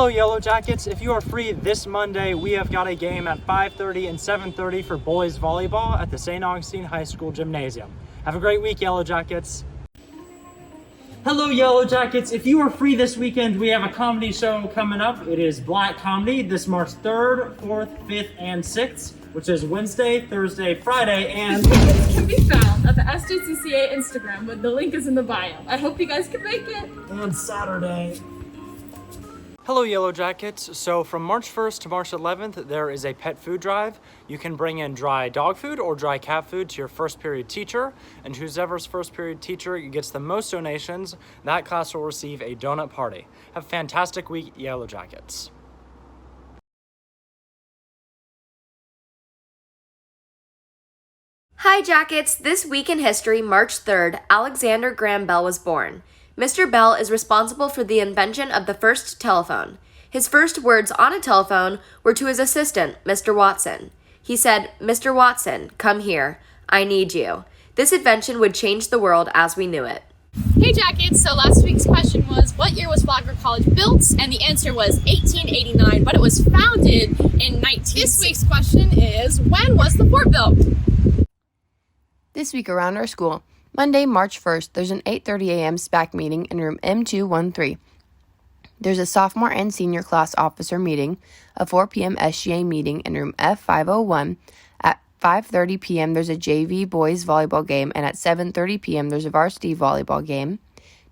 Hello, Yellow Jackets. If you are free this Monday, we have got a game at 5:30 and 7:30 for boys volleyball at the St. Augustine High School Gymnasium. Have a great week, Yellow Jackets. Hello, Yellow Jackets. If you are free this weekend, we have a comedy show coming up. It is Black Comedy this March 3rd, 4th, 5th, and 6th, which is Wednesday, Thursday, Friday, and... The tickets can be found at the SJCCA Instagram, but the link is in the bio. I hope you guys can make it. And Saturday. Hello, Yellow Jackets. So from March 1st to March 11th, there is a pet food drive. You can bring in dry dog food or dry cat food to your first period teacher, and whoever's first period teacher gets the most donations, that class will receive a donut party. Have a fantastic week, Yellow Jackets. Hi, Jackets. This week in history, March 3rd, Alexander Graham Bell was born. Mr. Bell is responsible for the invention of the first telephone. His first words on a telephone were to his assistant, Mr. Watson. He said, "Mr. Watson, come here. I need you." This invention would change the world as we knew it. Hey Jackets, so last week's question was, what year was Flagler College built? And the answer was 1889, but it was founded in 19... This week's question is, when was the fort built? This week around our school, Monday, March 1st, there's an 8:30 a.m. SPAC meeting in room M213. There's a sophomore and senior class officer meeting, a 4 p.m. SGA meeting in room F501. At 5:30 p.m. there's a JV boys volleyball game, and at 7:30 p.m. there's a varsity volleyball game.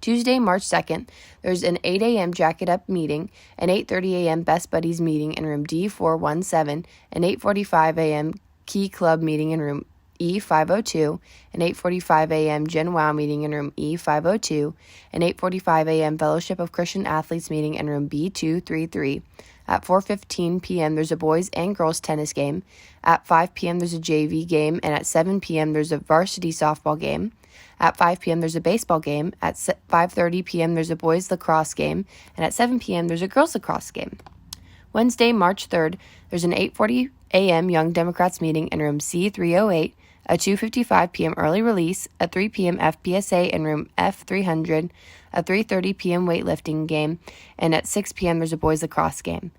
Tuesday, March 2nd, there's an 8 a.m. Jacket Up meeting, an 8:30 a.m. Best Buddies meeting in room D417, an 8:45 a.m. Key Club meeting in room E502, an 8:45 a.m. Gen Wow meeting in room E502, an 8:45 a.m. Fellowship of Christian Athletes meeting in room B233. At 4:15 p.m. there's a boys and girls tennis game. At 5 p.m. there's a JV game, and at 7 p.m. there's a varsity softball game. At 5 p.m. there's a baseball game. At 5:30 p.m. there's a boys lacrosse game, and at 7 p.m. there's a girls lacrosse game. Wednesday, March 3rd, there's an 8:40 a.m. Young Democrats meeting in room C308, a 2:55 p.m. early release, a 3 p.m. FPSA in room F300, a 3:30 p.m. weightlifting game, and at 6 p.m. there's a boys lacrosse game.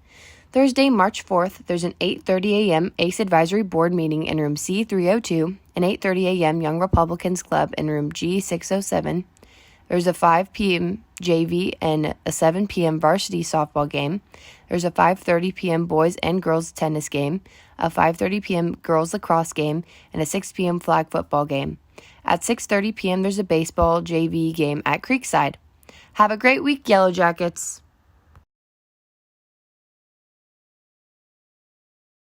Thursday, March 4th, there's an 8:30 a.m. ACE Advisory Board meeting in room C302, an 8:30 a.m. Young Republicans Club in room G607. There's a 5 p.m. JV and a 7 p.m. varsity softball game. There's a 5:30 p.m. boys and girls tennis game, a 5:30 p.m. girls lacrosse game, and a 6 p.m. flag football game. At 6:30 p.m. there's a baseball JV game at Creekside. Have a great week, Yellow Jackets.